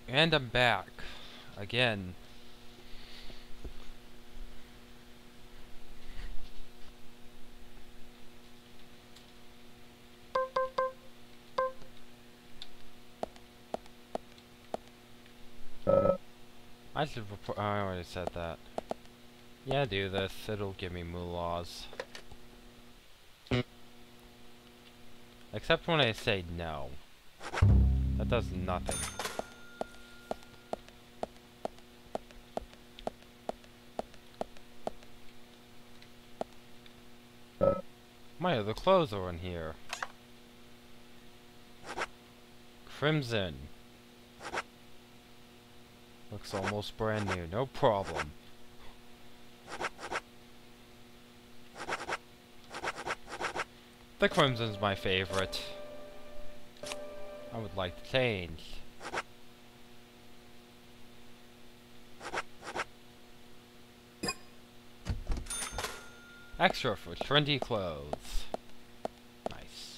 And I'm back. Again. I should report. I already said that. Yeah, do this. It'll give me moolahs. Except when I say no. That does nothing. My other clothes are in here. Crimson. Looks almost brand new. No problem. The crimson's my favorite. I would like to change. Extra for trendy clothes. Nice.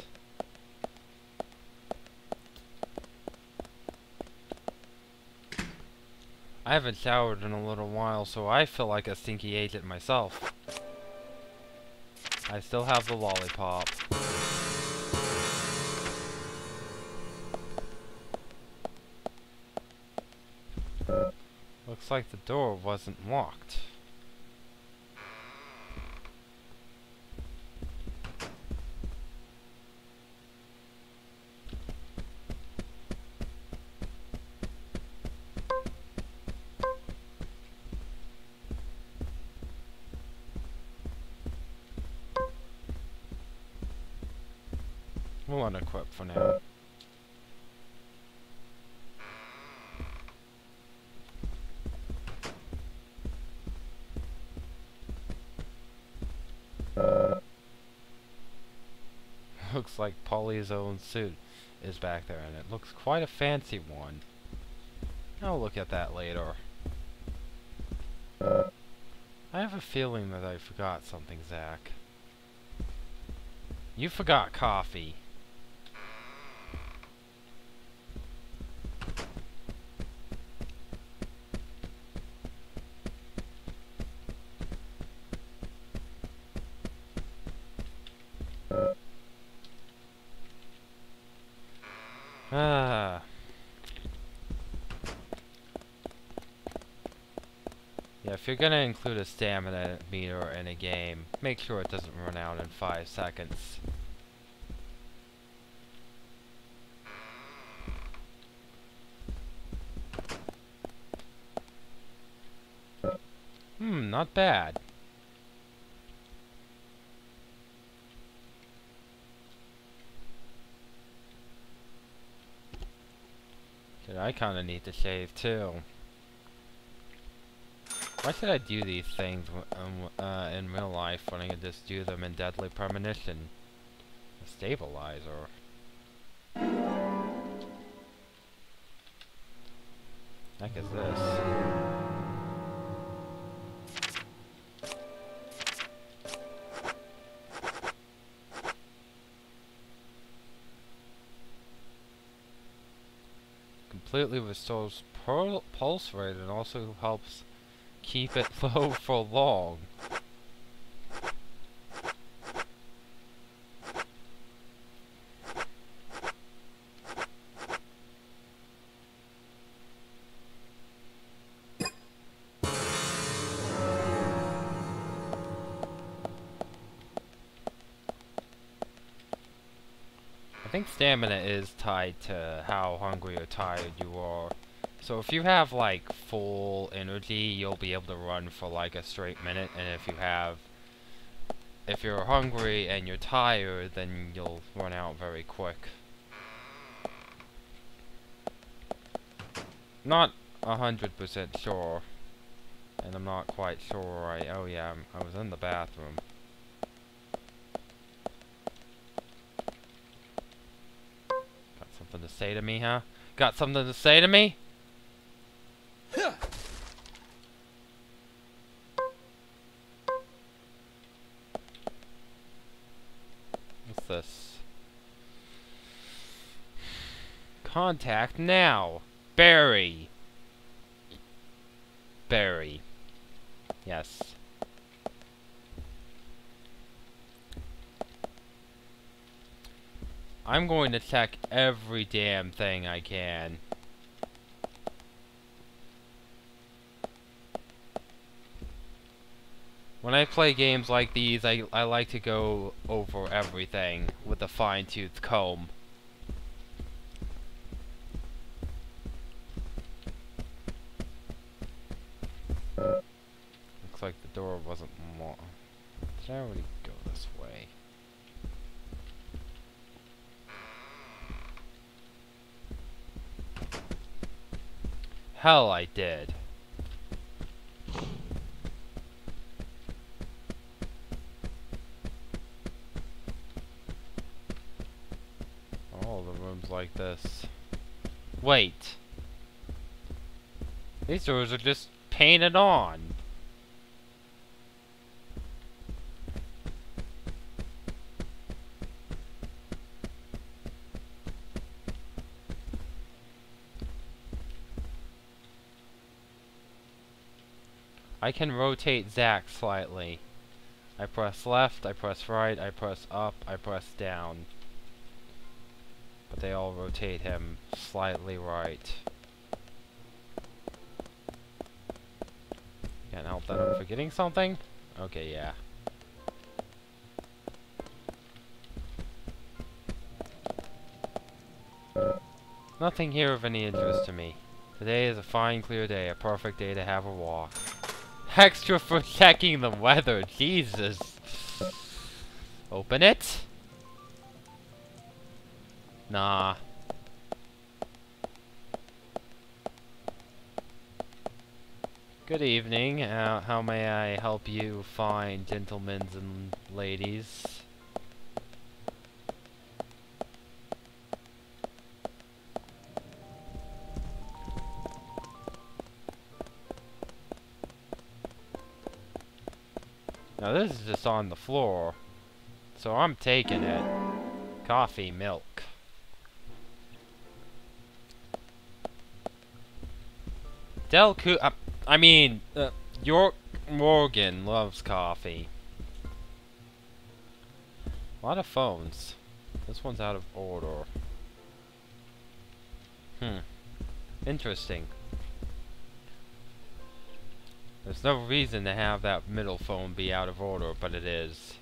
I haven't showered in a little while, so I feel like a stinky agent myself. I still have the lollipop. Looks like the door wasn't locked. We'll unequip for now. Looks like Polly's own suit is back there, and it looks quite a fancy one. I'll look at that later. I have a feeling that I forgot something, Zach. You forgot coffee. Ah. Yeah, if you're gonna include a stamina meter in a game, make sure it doesn't run out in 5 seconds. Not bad. Dude, I kinda need to shave too. Why should I do these things in real life when I can just do them in Deadly Premonition? A stabilizer. Heck is this? Completely restores pulse rate and also helps keep it low for long. I think stamina is tied to how hungry or tired you are. So if you have like full energy, you'll be able to run for like a straight minute, and if you're hungry and you're tired, then you'll run out very quick. Not 100% sure, and I'm not quite sure. Oh yeah, I was in the bathroom. Got something to say to me, huh? Got something to say to me? What's this? Contact now. Berry. Berry. Yes. I'm going to check every damn thing I can. When I play games like these, I like to go over everything with a fine-tooth comb. Looks like the door wasn't locked. Did I already go this way? Hell, I did. All the rooms like this. Wait. These doors are just painted on. I can rotate Zack slightly. I press left, I press right, I press up, I press down. But they all rotate him slightly right. Can't help that I'm forgetting something? Okay, yeah. Nothing here of any interest to me. Today is a fine, clear day, a perfect day to have a walk. Extra for checking the weather, Jesus. Open it? Nah. Good evening. How may I help you fine gentlemen and ladies? Now this is just on the floor, so I'm taking it. Coffee, milk. York Morgan loves coffee. A lot of phones. This one's out of order. Interesting. There's no reason to have that middle phone be out of order, but it is.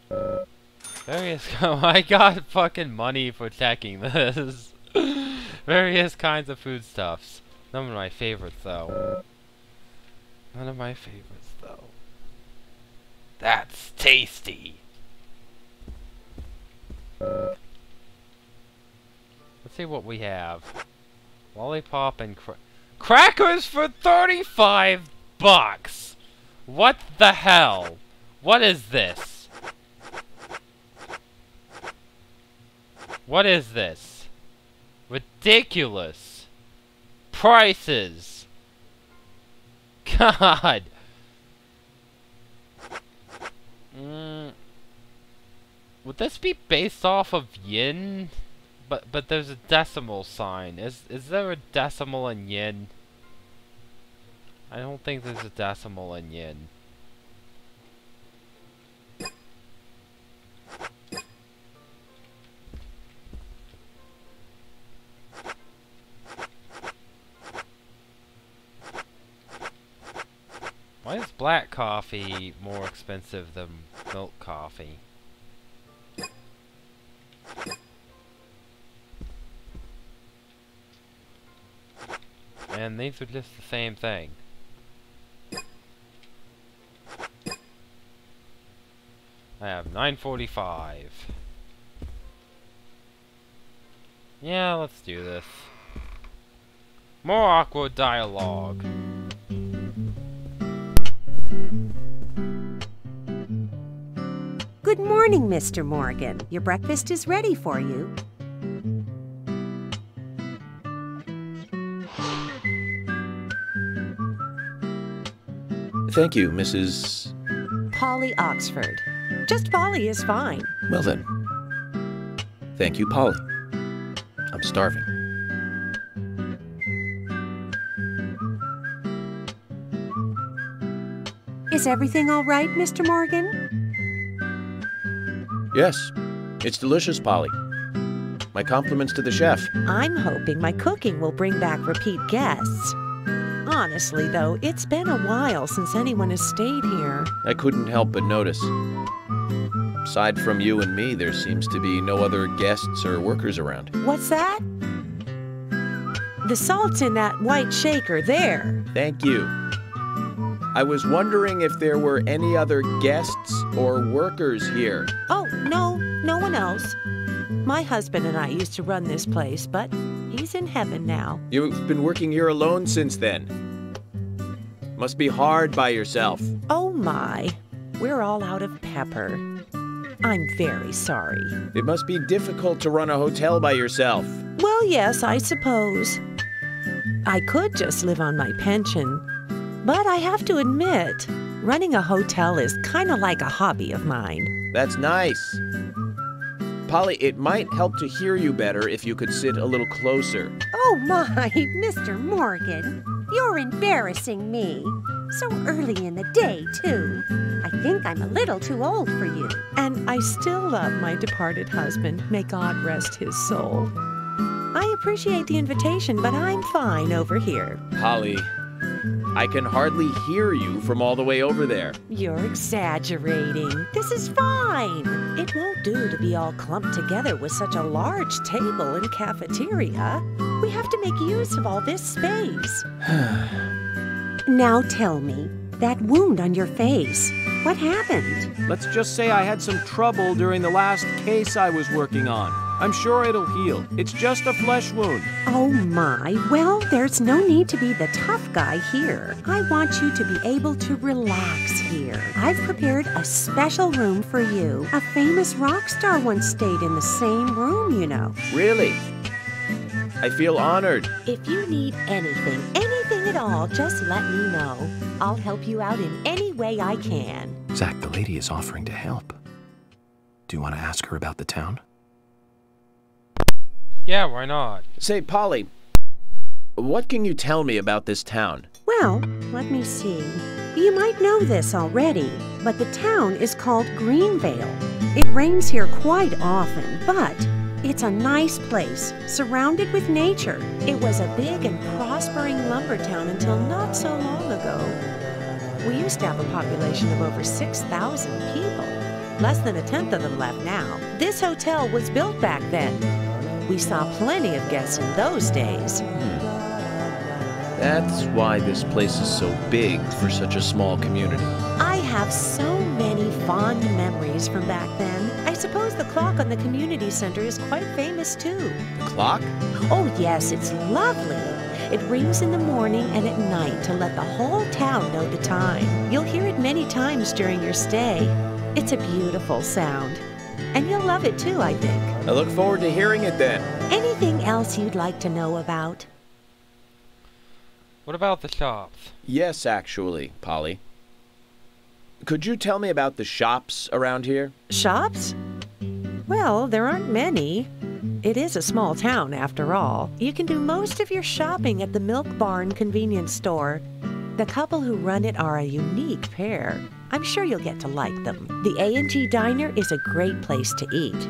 I got fucking money for checking this. Various kinds of foodstuffs. None of my favorites, though. None of my favorites, though. That's tasty! Let's see what we have. Lollipop and crackers for 35 bucks! What the hell? What is this? What is this? Ridiculous. Prices. God. Would this be based off of yen? But there's a decimal sign. Is there a decimal in yen? I don't think there's a decimal in yen. Why is black coffee more expensive than milk coffee? And these are just the same thing. I have 9.45. Yeah, let's do this. More awkward dialogue. Good morning, Mr. Morgan. Your breakfast is ready for you. Thank you, Mrs. Polly Oxford. Just Polly is fine. Well then. Thank you, Polly. I'm starving. Is everything all right, Mr. Morgan? Yes, it's delicious, Polly. My compliments to the chef. I'm hoping my cooking will bring back repeat guests. Honestly, though, it's been a while since anyone has stayed here. I couldn't help but notice. Aside from you and me, there seems to be no other guests or workers around. What's that? The salt's in that white shaker there. Thank you. I was wondering if there were any other guests or workers here. Oh, no one else. My husband and I used to run this place, but he's in heaven now. You've been working here alone since then. Must be hard by yourself. Oh my, we're all out of pepper. I'm very sorry. It must be difficult to run a hotel by yourself. Well, yes, I suppose. I could just live on my pension, but I have to admit, running a hotel is kind of like a hobby of mine. That's nice. Polly, it might help to hear you better if you could sit a little closer. Oh my, Mr. Morgan, you're embarrassing me. So early in the day, too. I think I'm a little too old for you. And I still love my departed husband. May God rest his soul. I appreciate the invitation, but I'm fine over here. Polly, I can hardly hear you from all the way over there. You're exaggerating. This is fine. It won't do to be all clumped together with such a large table and cafeteria. We have to make use of all this space. Now tell me, that wound on your face, what happened? Let's just say I had some trouble during the last case I was working on. I'm sure it'll heal. It's just a flesh wound. Oh my, well, there's no need to be the tough guy here. I want you to be able to relax here. I've prepared a special room for you. A famous rock star once stayed in the same room, you know. Really? I feel honored. If you need anything at all, just let me know. I'll help you out in any way I can. Zach, the lady is offering to help. Do you want to ask her about the town? Yeah, why not? Say, Polly, what can you tell me about this town? Well, let me see. You might know this already, but the town is called Greenvale. It rains here quite often, but it's a nice place, surrounded with nature. It was a big and prospering lumber town until not so long ago. We used to have a population of over 6,000 people. Less than a tenth of them left now. This hotel was built back then. We saw plenty of guests in those days. That's why this place is so big for such a small community. I have so many fond memories from back then. I suppose the clock on the community center is quite famous too. The clock? Oh yes, it's lovely. It rings in the morning and at night to let the whole town know the time. You'll hear it many times during your stay. It's a beautiful sound. And you'll love it too, I think. I look forward to hearing it then. Anything else you'd like to know about? What about the shops? Yes, actually, Polly. Could you tell me about the shops around here? Shops? Well, there aren't many. It is a small town, after all. You can do most of your shopping at the Milk Barn convenience store. The couple who run it are a unique pair. I'm sure you'll get to like them. The A&G Diner is a great place to eat.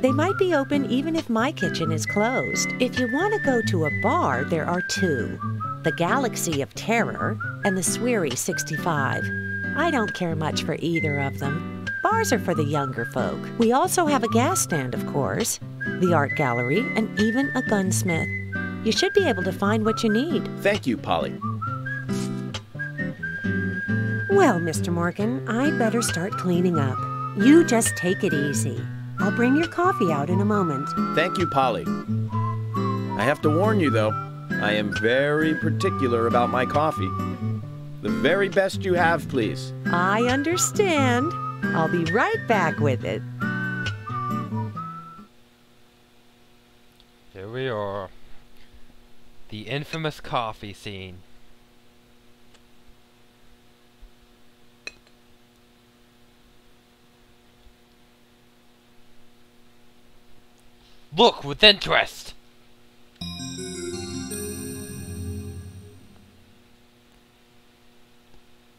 They might be open even if my kitchen is closed. If you want to go to a bar, there are two. The Galaxy of Terror and the Sweary 65. I don't care much for either of them. Bars are for the younger folk. We also have a gas stand, of course, the art gallery, and even a gunsmith. You should be able to find what you need. Thank you, Polly. Well, Mr. Morgan, I'd better start cleaning up. You just take it easy. I'll bring your coffee out in a moment. Thank you, Polly. I have to warn you, though, I am very particular about my coffee. The very best you have, please. I understand. I'll be right back with it. Here we are. The infamous coffee scene. Look with interest!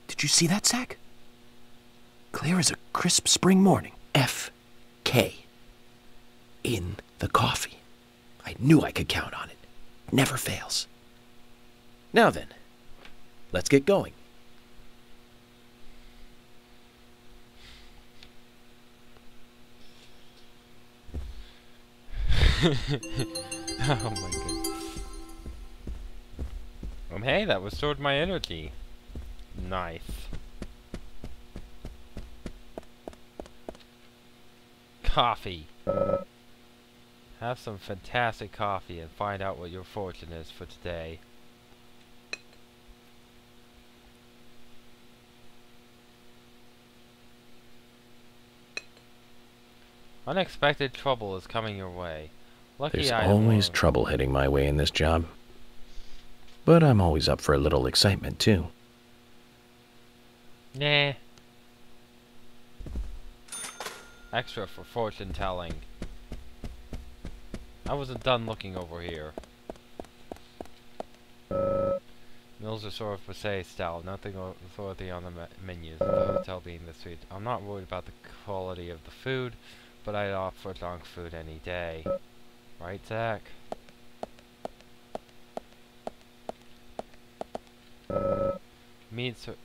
Did Did you see that, Zach? Clear as a crisp spring morning. F.K. in the coffee. I knew I could count on it. Never fails. Now then, let's get going. Oh my goodness. Hey, that restored my energy. Nice. Coffee. Have some fantastic coffee and find out what your fortune is for today. Unexpected trouble is coming your way. Lucky There's item always alone. trouble heading my way in this job. But I'm always up for a little excitement, too. Nah. Extra for fortune telling. I wasn't done looking over here. Meals are sort of buffet style, nothing authority on the menus, the hotel being the suite. I'm not worried about the quality of the food, but I'd opt for junk food any day. Right, Zach? Meats are...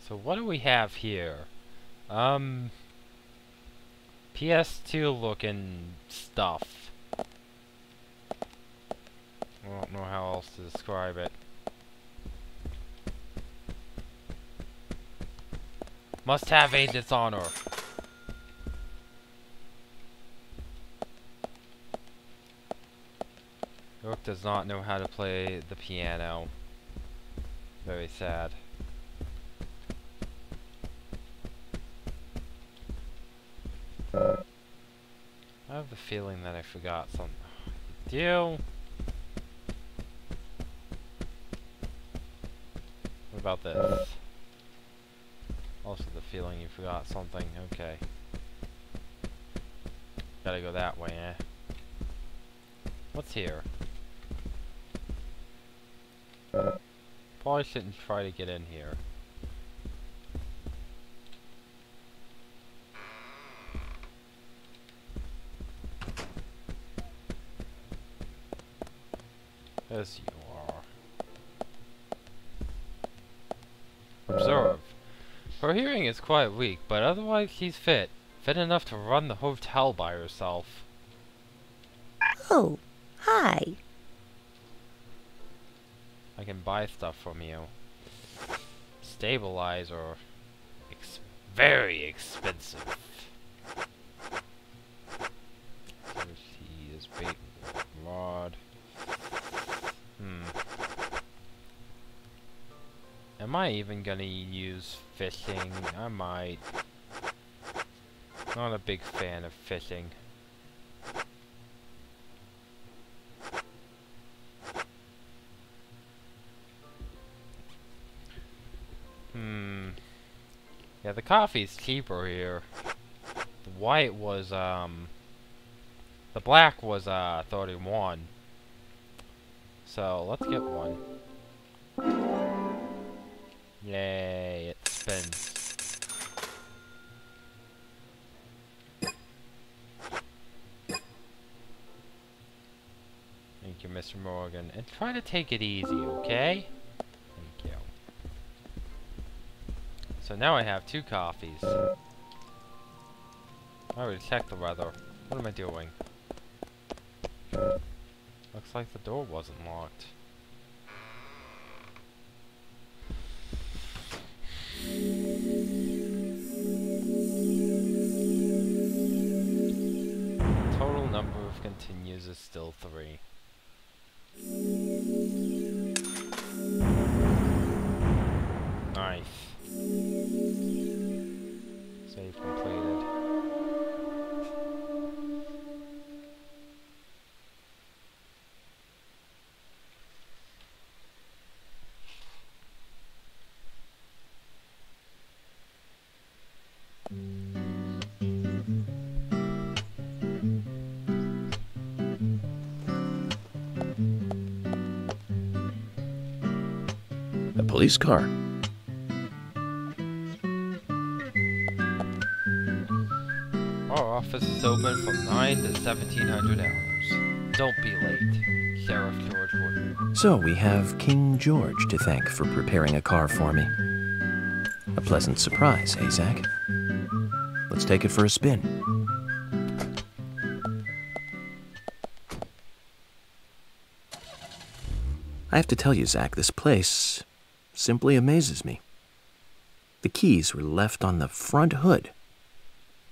So what do we have here? PS2 looking stuff. I don't know how else to describe it. Must have a dishonor. York does not know how to play the piano. Very sad. I have the feeling that I forgot something. Deal. What about this? Also the feeling you forgot something. Okay. Gotta go that way, eh? What's here? Probably shouldn't try to get in here. As you are. Observe. Her hearing is quite weak, but otherwise she's fit. Fit enough to run the hotel by herself. Oh, hi. I can buy stuff from you. Stabilizer. Very expensive. So she is bait rod. Am I even gonna use fishing? I might. Not a big fan of fishing. Yeah, the coffee's cheaper here. The white was, the black was, 31. So, let's get one. Yay, it spins. Thank you, Mr. Morgan. And try to take it easy, okay? Thank you. So now I have 2 coffees. I already checked the weather. What am I doing? Looks like the door wasn't locked. Total number of continues is still 3. Nice. Save completed. police car. Our office is open from 9 to 1700 hours. Don't be late. Sheriff George Wood. So we have King George to thank for preparing a car for me. A pleasant surprise, eh, Zach? Let's take it for a spin. I have to tell you, Zach, this place simply amazes me. The keys were left on the front hood,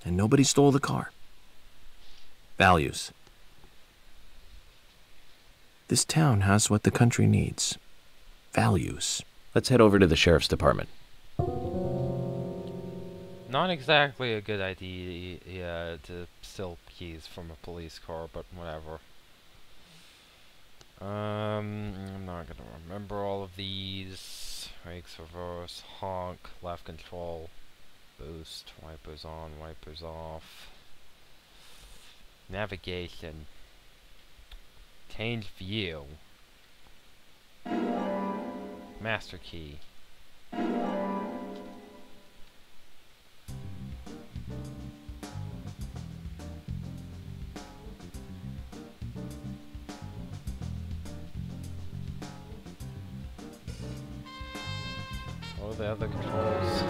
and nobody stole the car. Values. This town has what the country needs. Values. Let's head over to the sheriff's department. Not exactly a good idea to steal keys from a police car, but whatever. I'm not gonna remember all of these. Brakes, reverse, honk, left control, boost, wipers on, wipers off. Navigation. Change view. Master key. What are the other controls?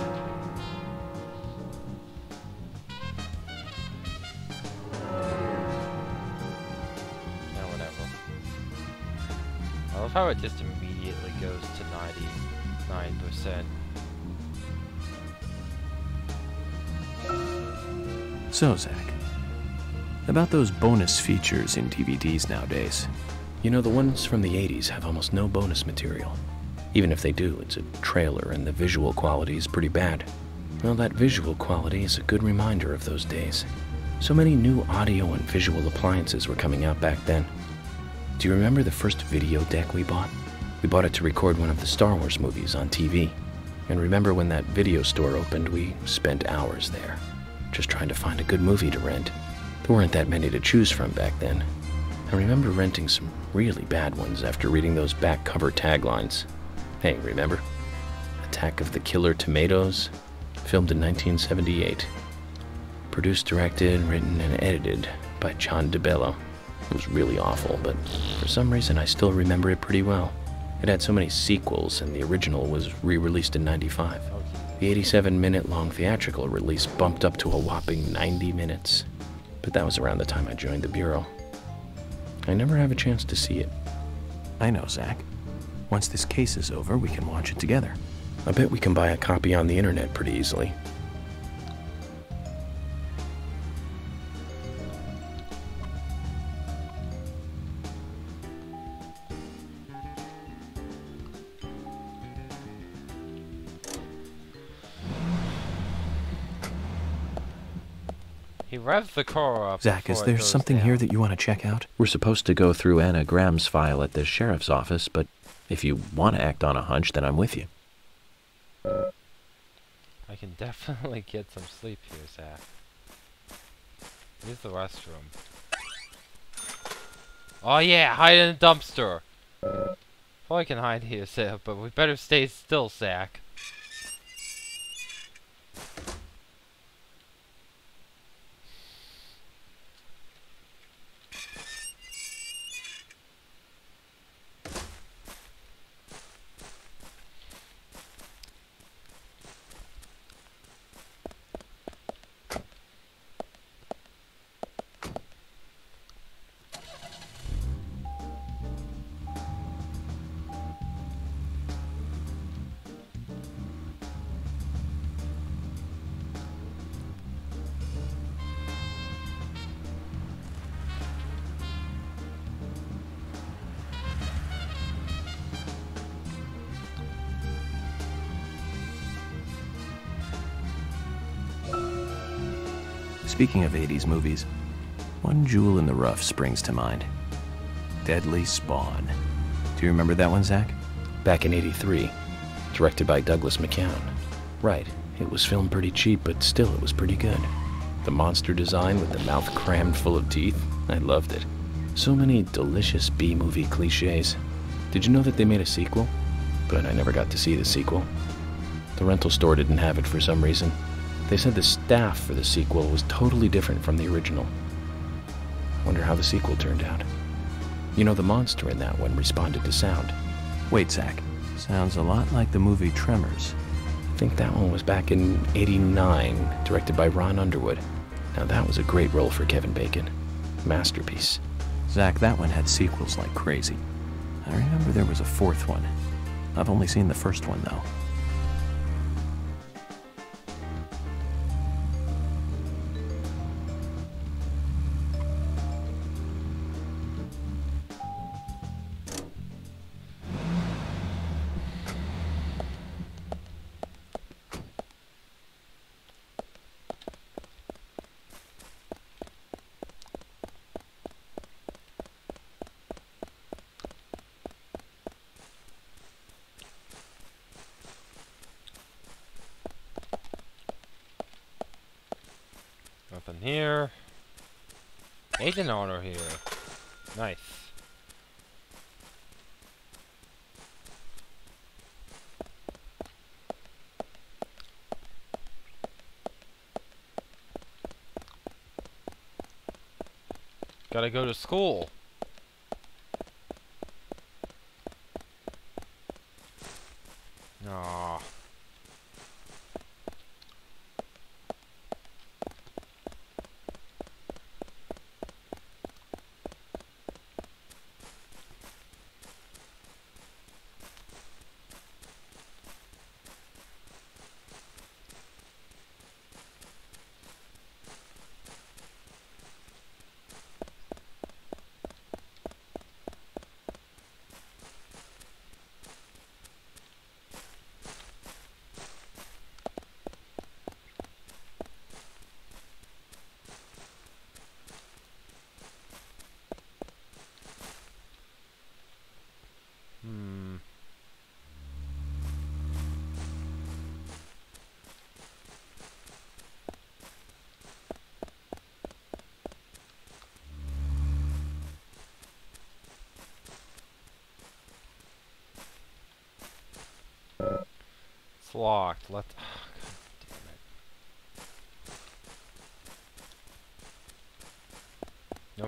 Yeah, whatever. I love how it just immediately goes to 99%. So, Zach, about those bonus features in DVDs nowadays. You know, the ones from the 80s have almost no bonus material. Even if they do, it's a trailer and the visual quality is pretty bad. Well, that visual quality is a good reminder of those days. So many new audio and visual appliances were coming out back then. Do you remember the first video deck we bought? We bought it to record one of the Star Wars movies on TV. And remember when that video store opened, we spent hours there, just trying to find a good movie to rent. There weren't that many to choose from back then. I remember renting some really bad ones after reading those back cover taglines. Hey, remember? Attack of the Killer Tomatoes, filmed in 1978. Produced, directed, written, and edited by John DeBello. It was really awful, but for some reason I still remember it pretty well. It had so many sequels, and the original was re-released in '95. The 87-minute-long theatrical release bumped up to a whopping 90 minutes. But that was around the time I joined the Bureau. I never have a chance to see it. I know, Zach. Once this case is over, we can watch it together. I bet we can buy a copy on the internet pretty easily. He revs the car up. Zach, is there something here that you want to check out? We're supposed to go through Anna Graham's file at the sheriff's office, but if you want to act on a hunch, then I'm with you. I can definitely get some sleep here, Zach. Here's the restroom. Oh yeah, hide in the dumpster. Well, I can hide here, Zach, but we better stay still, Zach. Speaking of 80s movies, one jewel in the rough springs to mind. Deadly Spawn. Do you remember that one, Zach? Back in '83, directed by Douglas McCown. Right, it was filmed pretty cheap, but still it was pretty good. The monster design with the mouth crammed full of teeth, I loved it. So many delicious B-movie cliches. Did you know that they made a sequel? but I never got to see the sequel. The rental store didn't have it for some reason. They said the staff for the sequel was totally different from the original. Wonder how the sequel turned out. You know, the monster in that one responded to sound. Wait, Zach. Sounds a lot like the movie Tremors. I think that one was back in '89, directed by Ron Underwood. Now that was a great role for Kevin Bacon. Masterpiece. Zach, that one had sequels like crazy. I remember there was a fourth one. I've only seen the first one, though. Nothing here. Agent honor here. Nice. Gotta go to school. Aww. It's locked. Let's. Oh, God damn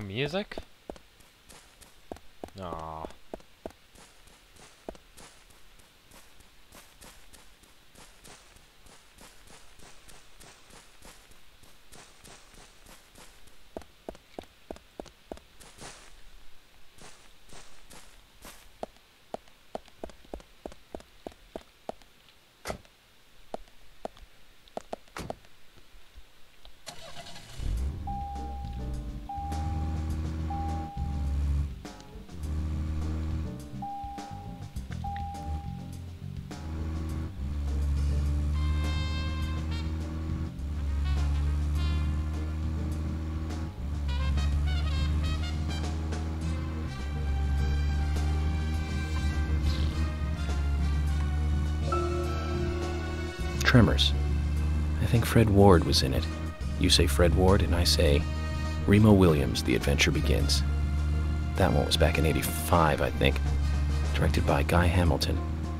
it. No music? Aw. Tremors. I think Fred Ward was in it. You say Fred Ward, and I say Remo Williams, The Adventure Begins. That one was back in '85, I think. Directed by Guy Hamilton.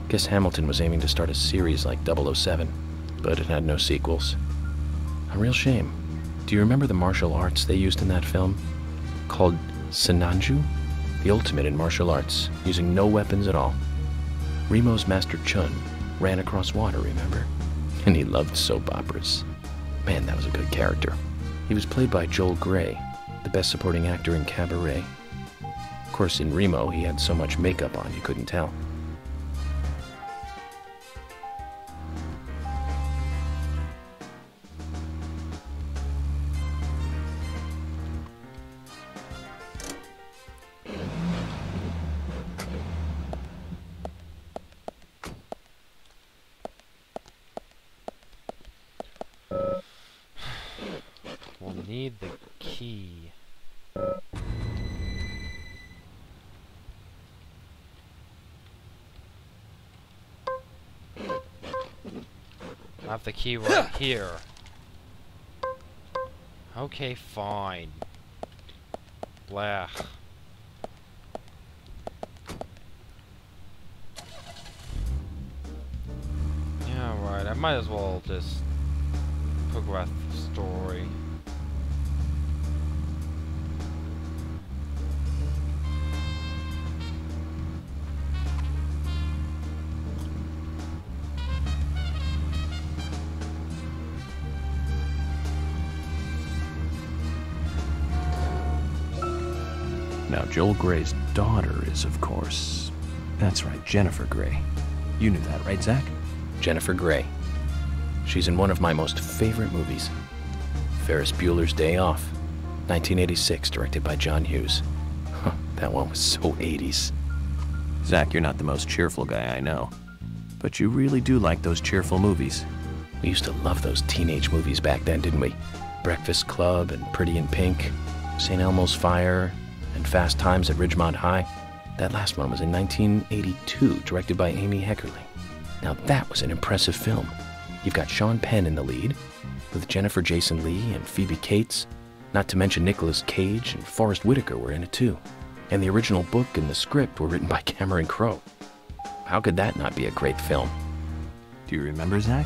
Guess Hamilton was aiming to start a series like 007, but it had no sequels. A real shame. Do you remember the martial arts they used in that film? Called Senanju? The ultimate in martial arts, using no weapons at all. Remo's Master Chun ran across water, remember? And he loved soap operas. Man, that was a good character. He was played by Joel Grey, the best supporting actor in Cabaret. Of course, in Remo, he had so much makeup on you couldn't tell. We'll need the key. I have the key right here. Okay, fine. Blech. I might as well just progress the story. Now, Joel Gray's daughter is, of course... That's right, Jennifer Grey. You knew that, right, Zach? Jennifer Grey. She's in one of my most favorite movies. Ferris Bueller's Day Off. 1986, directed by John Hughes. Huh, that one was so 80s. Zach, you're not the most cheerful guy I know. But you really do like those cheerful movies. We used to love those teenage movies back then, didn't we? Breakfast Club and Pretty in Pink, St. Elmo's Fire, and Fast Times at Ridgemont High. That last one was in 1982, directed by Amy Heckerling. Now that was an impressive film. You've got Sean Penn in the lead, with Jennifer Jason Leigh and Phoebe Cates, not to mention Nicolas Cage and Forrest Whitaker were in it too. And the original book and the script were written by Cameron Crowe. How could that not be a great film? Do you remember, Zach?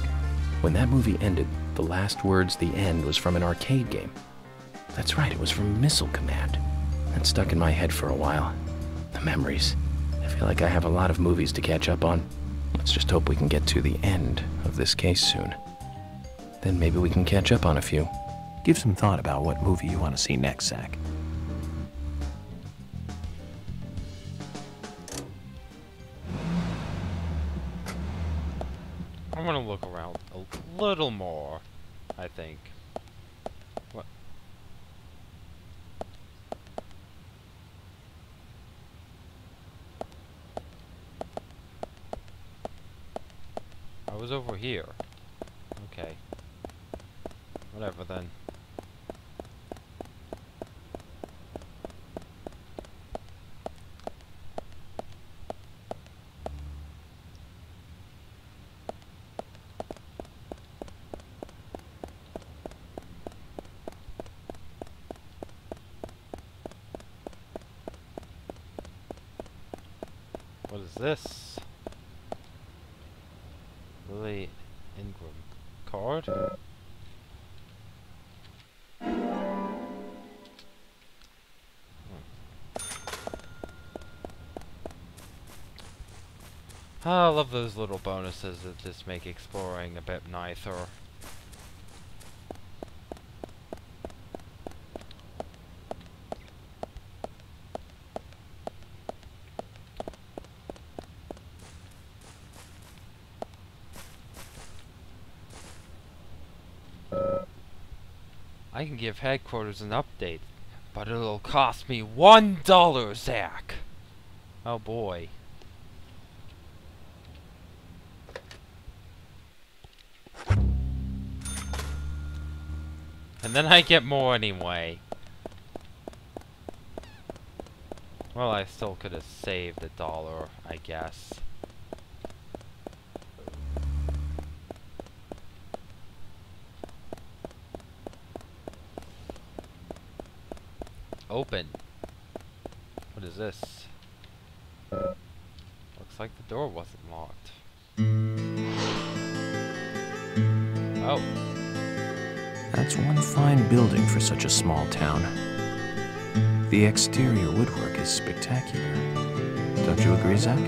When that movie ended, the last words, the end, was from an arcade game. That's right, it was from Missile Command. That stuck in my head for a while. The memories. I feel like I have a lot of movies to catch up on. Let's just hope we can get to the end of this case soon. Then maybe we can catch up on a few. Give some thought about what movie you want to see next, Zach. I'm gonna look around a little more, I think. What? I was over here. Okay. Whatever then. What is this? Lily Ingram card? I love those little bonuses that just make exploring a bit nicer. I can give headquarters an update, but it'll cost me $1, Zach! Oh boy. And then I get more anyway. Well, I still could have saved $1, I guess. Open. What is this? Looks like the door wasn't locked. Oh. That's one fine building for such a small town. The exterior woodwork is spectacular. Don't you agree, Zach?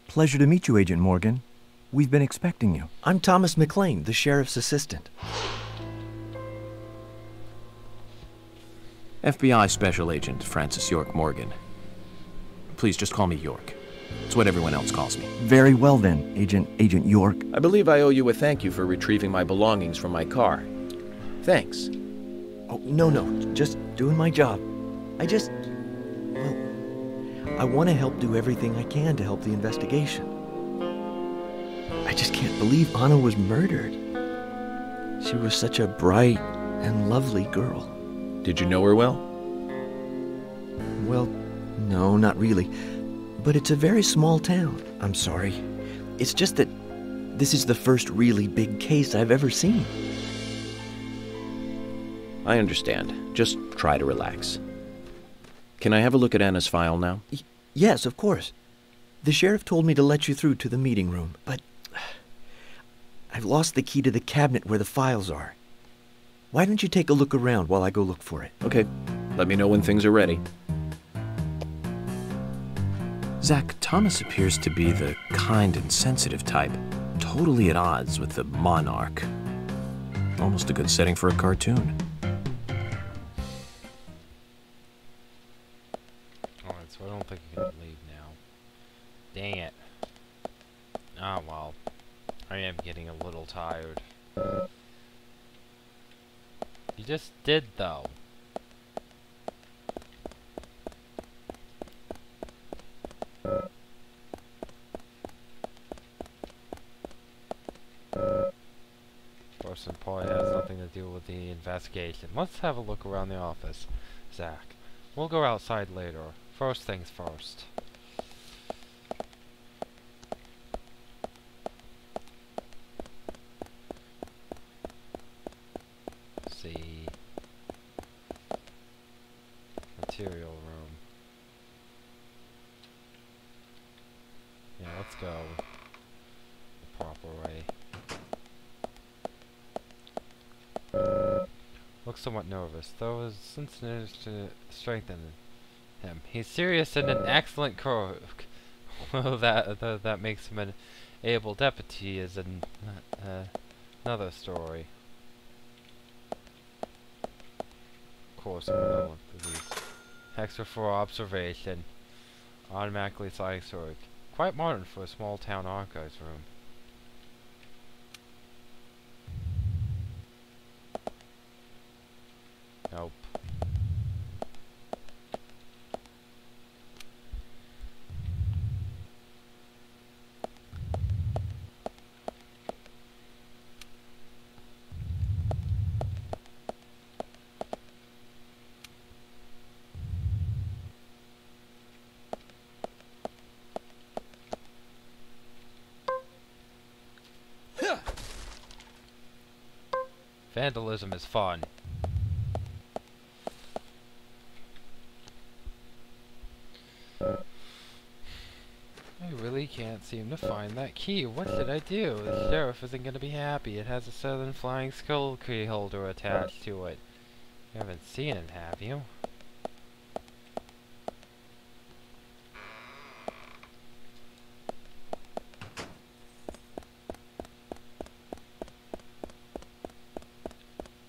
Pleasure to meet you, Agent Morgan. We've been expecting you. I'm Thomas McLean, the sheriff's assistant. FBI Special Agent Francis York Morgan. Please just call me York. It's what everyone else calls me. Very well then, Agent York. I believe I owe you a thank you for retrieving my belongings from my car. Thanks. Oh, no, just doing my job. I want to help do everything I can to help the investigation. I just can't believe Anna was murdered. She was such a bright and lovely girl. Did you know her well? Well, no, not really. But it's a very small town. I'm sorry. It's just that this is the first really big case I've ever seen. I understand. Just try to relax. Can I have a look at Anna's file now? Yes, of course. The sheriff told me to let you through to the meeting room, but I've lost the key to the cabinet where the files are. Why don't you take a look around while I go look for it? Okay. Let me know when things are ready. Zach, Thomas appears to be the kind and sensitive type, totally at odds with the monarch. Almost a good setting for a cartoon. Alright, so I don't think I can leave now. Dang it. Ah, well. I am getting a little tired. You just did, though. Person probably has nothing to do with the investigation. Let's have a look around the office, Zach. We'll go outside later. First things first. See. Material room. Yeah, let's go the proper way. Looks somewhat nervous, though his sensitivity to strengthen him. He's serious and an excellent cook. Well, that makes him an able deputy is another story. Of course, I'm gonna look for these. Extra for observation. Automatically sliding sword. Quite modern for a small town archives room. Nope. Vandalism is fun. I really can't seem to find that key. What should I do? The sheriff isn't going to be happy. It has a southern flying skull key holder attached to it. You haven't seen it, have you?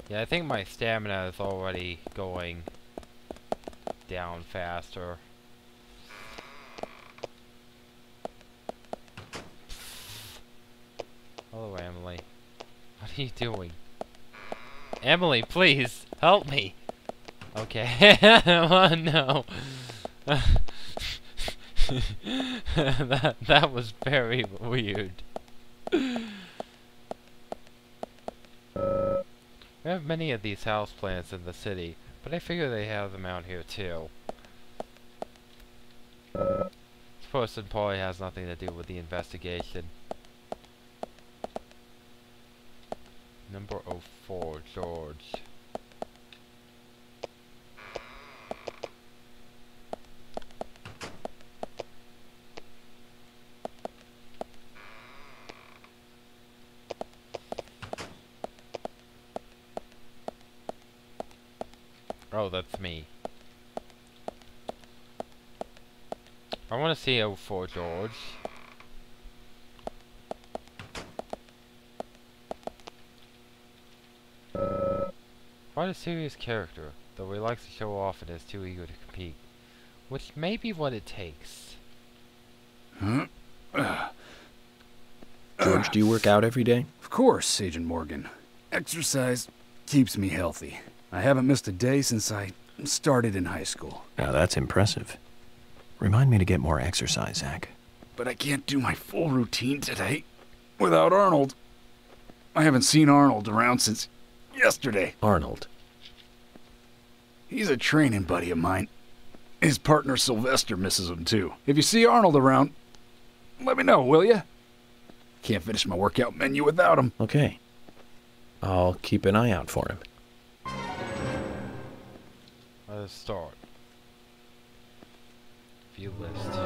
Yeah, I think my stamina is already going down faster. Hello, Emily. What are you doing? Emily, please, help me! Okay. Oh, no. that was very weird. We have many of these houseplants in the city, but I figure they have them out here too. This person probably has nothing to do with the investigation. Number 04, George. Oh, that's me. I want to see 04, George. Quite a serious character, though he likes to show off and is too eager to compete. Which may be what it takes. George, do you work out every day? Of course, Agent Morgan. Exercise keeps me healthy. I haven't missed a day since I started in high school. Now that's impressive. Remind me to get more exercise, Zach. But I can't do my full routine today without Arnold. I haven't seen Arnold around since yesterday. Arnold. He's a training buddy of mine. His partner Sylvester misses him too. If you see Arnold around, let me know, will ya? Can't finish my workout menu without him. Okay. I'll keep an eye out for him. Let's start. View list.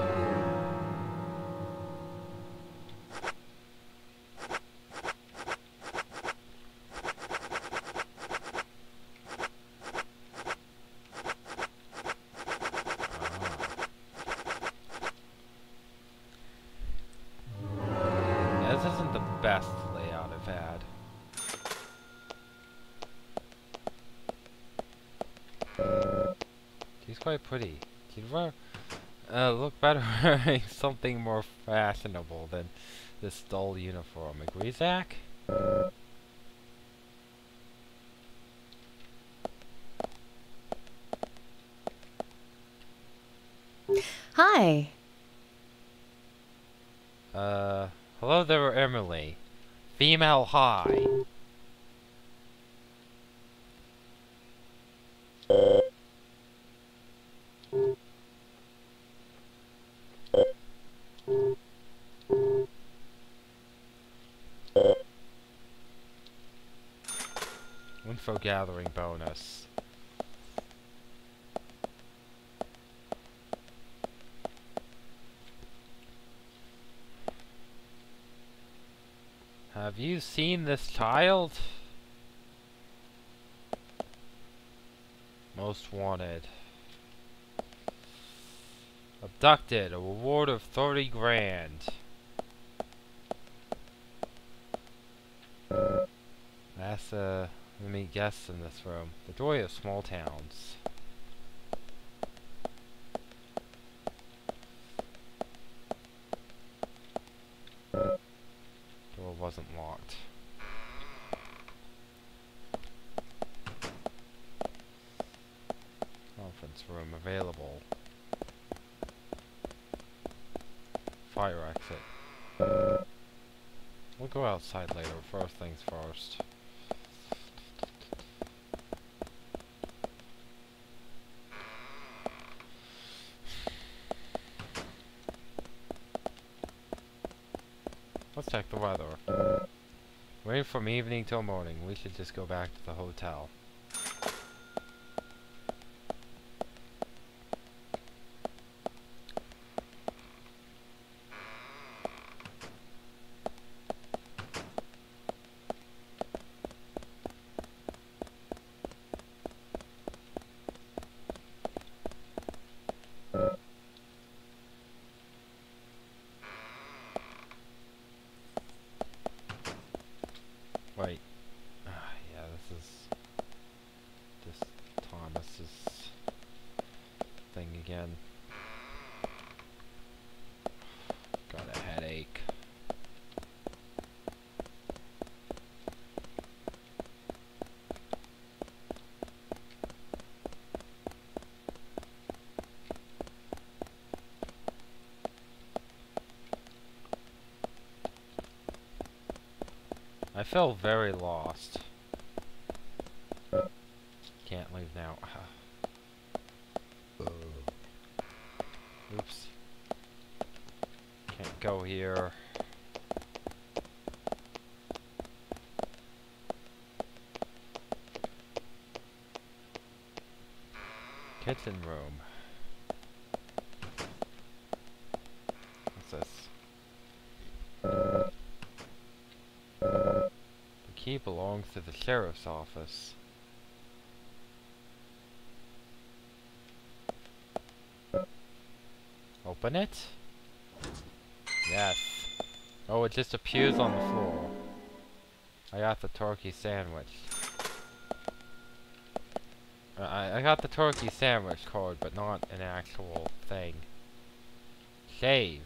Yeah, this isn't the best layout I've had. She's quite pretty. She'd look better wearing something more fashionable than this dull uniform. Agree, Zach? Hi. Hello there, Emily. Female high. Info gathering bonus. Have you seen this child? Most wanted. Abducted. A reward of 30 grand. That's let me guess in this room. The joy of small towns. Door wasn't locked. Conference room available. Fire exit. We'll go outside later. First things first. Let's check the weather. Rain from evening till morning. We should just go back to the hotel. Wait. Yeah, this is just Thomas's thing again. Got a headache. I feel very lost. Can't leave now. Oops. Can't go here. Kitchen room. What's this? The key belongs to the sheriff's office. Open it? Yes. Oh, it just appears on the floor. I got the turkey sandwich. I got the turkey sandwich card, but not an actual thing. Save.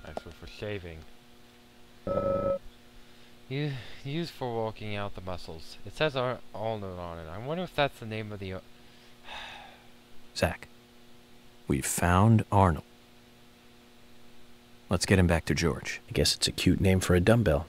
Actually, for shaving. Used for walking out the muscles. It says Arnold on it. I wonder if that's the name of the... Zach, We've found Arnold. Let's get him back to George. I guess it's a cute name for a dumbbell.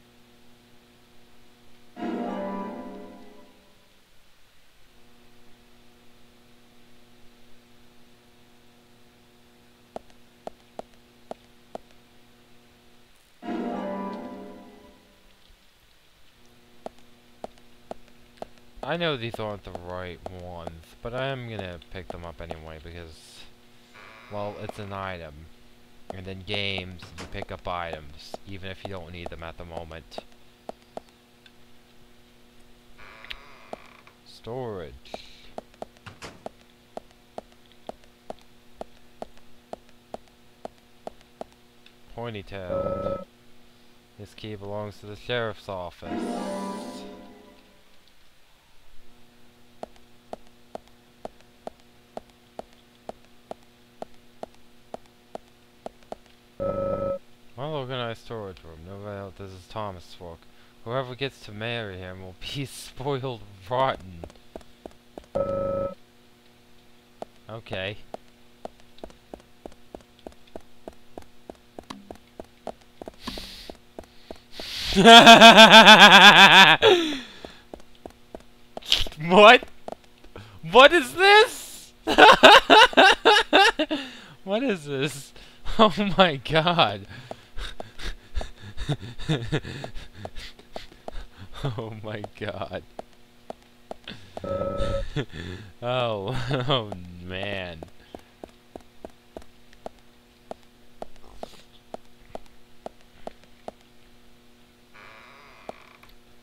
I know these aren't the right ones, but I am gonna pick them up anyway because, well, it's an item. And in games, you pick up items, even if you don't need them at the moment. Storage. Ponytail. This key belongs to the sheriff's office. Well-organized storage room. No doubt this is Thomas' work. Whoever gets to marry him will be spoiled rotten. Okay. What? What is this? What is this? Oh my god. Oh my god. Oh man.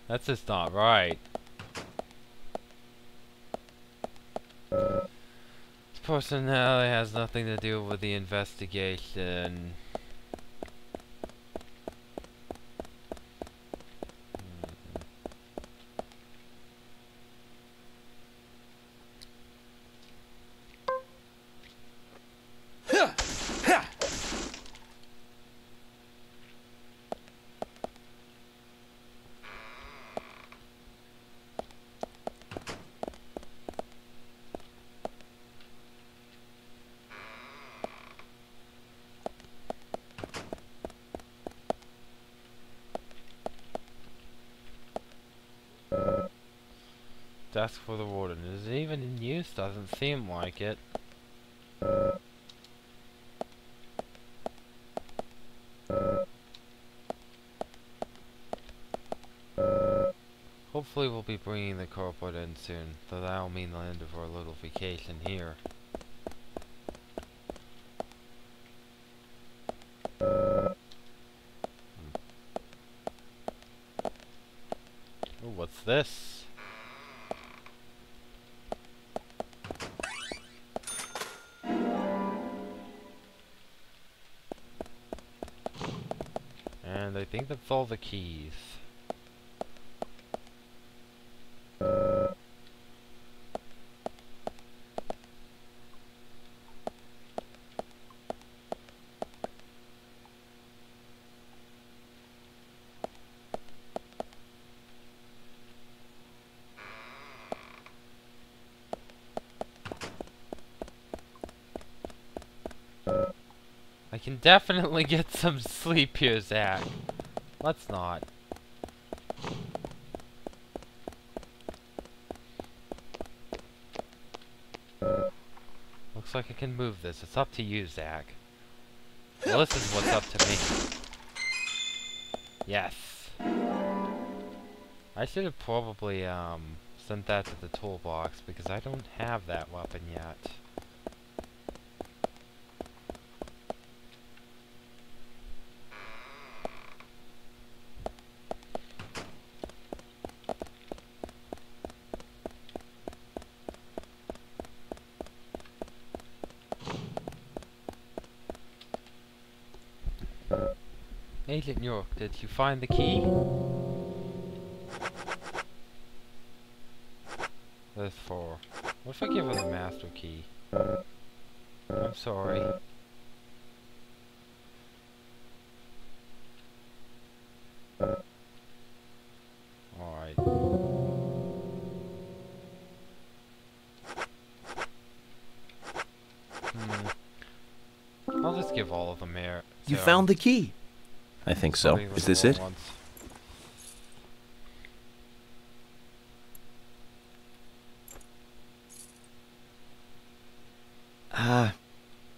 That's just not right. This personality has nothing to do with the investigation. Desk for the warden. Is it even in use? Doesn't seem like it. Hopefully we'll be bringing the corporate in soon, though that'll mean the end of our little vacation here. Oh, what's this? And I think that's all the keys. I can definitely get some sleep here, Zach. Let's not. Looks like I can move this. It's up to you, Zach. Well, this is what's up to me. Yes. I should have probably sent that to the toolbox because I don't have that weapon yet. Agent York, did you find the key? There's 4. What if I give her the master key? I'm sorry. Alright. give all of them here. You found the key. I think so. These are Is the this wrong it? ones.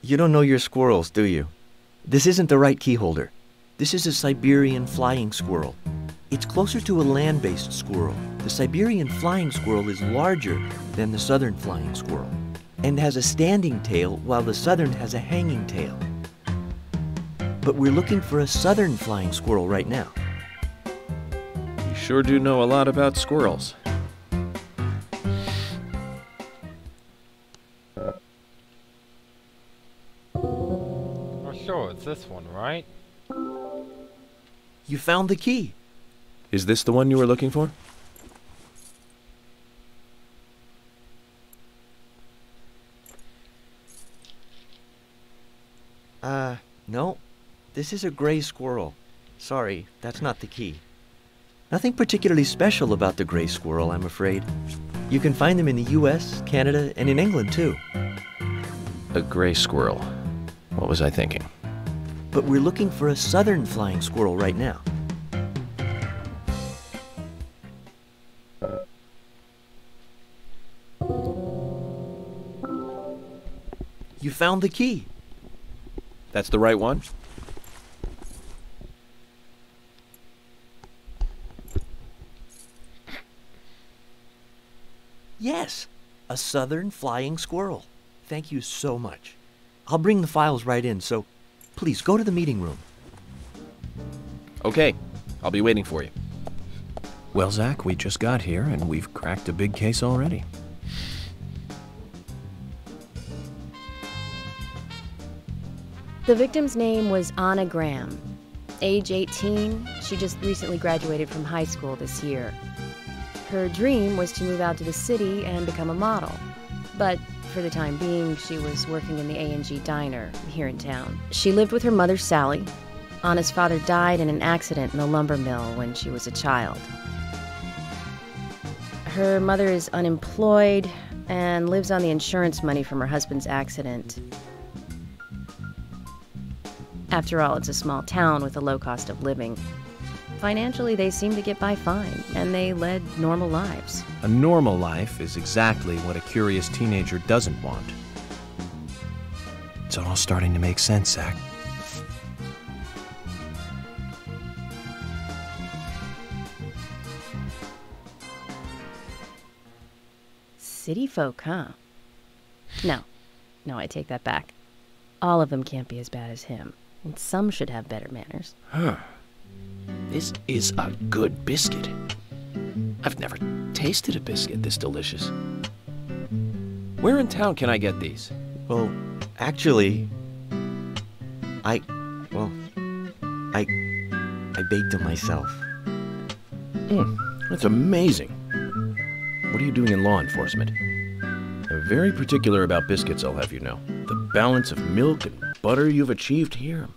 You don't know your squirrels, do you? This isn't the right key holder. This is a Siberian flying squirrel. It's closer to a land-based squirrel. The Siberian flying squirrel is larger than the southern flying squirrel and has a standing tail while the southern has a hanging tail. But we're looking for a southern flying squirrel right now. You sure do know a lot about squirrels. Oh, sure, it's this one, right? You found the key. Is this the one you were looking for? No. This is a gray squirrel. Sorry, that's not the key. Nothing particularly special about the gray squirrel, I'm afraid. You can find them in the US, Canada, and in England, too. A gray squirrel. What was I thinking? But we're looking for a southern flying squirrel right now. You found the key. That's the right one? Yes, a southern flying squirrel. Thank you so much. I'll bring the files right in, so please go to the meeting room. Okay, I'll be waiting for you. Well, Zach, we just got here and we've cracked a big case already. The victim's name was Anna Graham. Age 18, she just recently graduated from high school this year. Her dream was to move out to the city and become a model. But for the time being, she was working in the A&G diner here in town. She lived with her mother, Sally. Anna's father died in an accident in the lumber mill when she was a child. Her mother is unemployed and lives on the insurance money from her husband's accident. After all, it's a small town with a low cost of living. Financially, they seem to get by fine, and they led normal lives. A normal life is exactly what a curious teenager doesn't want. It's all starting to make sense, Zach. City folk, huh? No, I take that back. All of them can't be as bad as him, and some should have better manners. Huh. This is a good biscuit. I've never tasted a biscuit this delicious. Where in town can I get these? Well, actually, I baked them myself. That's amazing. What are you doing in law enforcement? I'm very particular about biscuits, I'll have you know. The balance of milk and butter you've achieved here.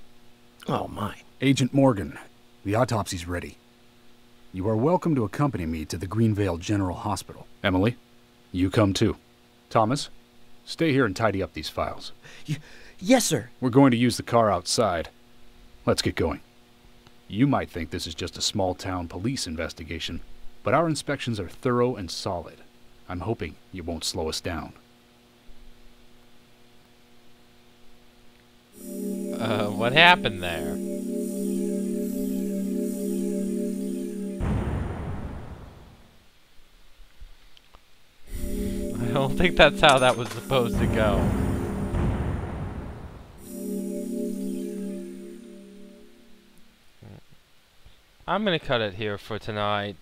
Oh, my. Agent Morgan, the autopsy's ready. You are welcome to accompany me to the Greenvale General Hospital. Emily, you come too. Thomas, stay here and tidy up these files. Yes, sir. We're going to use the car outside. Let's get going. You might think this is just a small-town police investigation, but our inspections are thorough and solid. I'm hoping you won't slow us down. What happened there? I don't think that's how that was supposed to go. I'm gonna cut it here for tonight.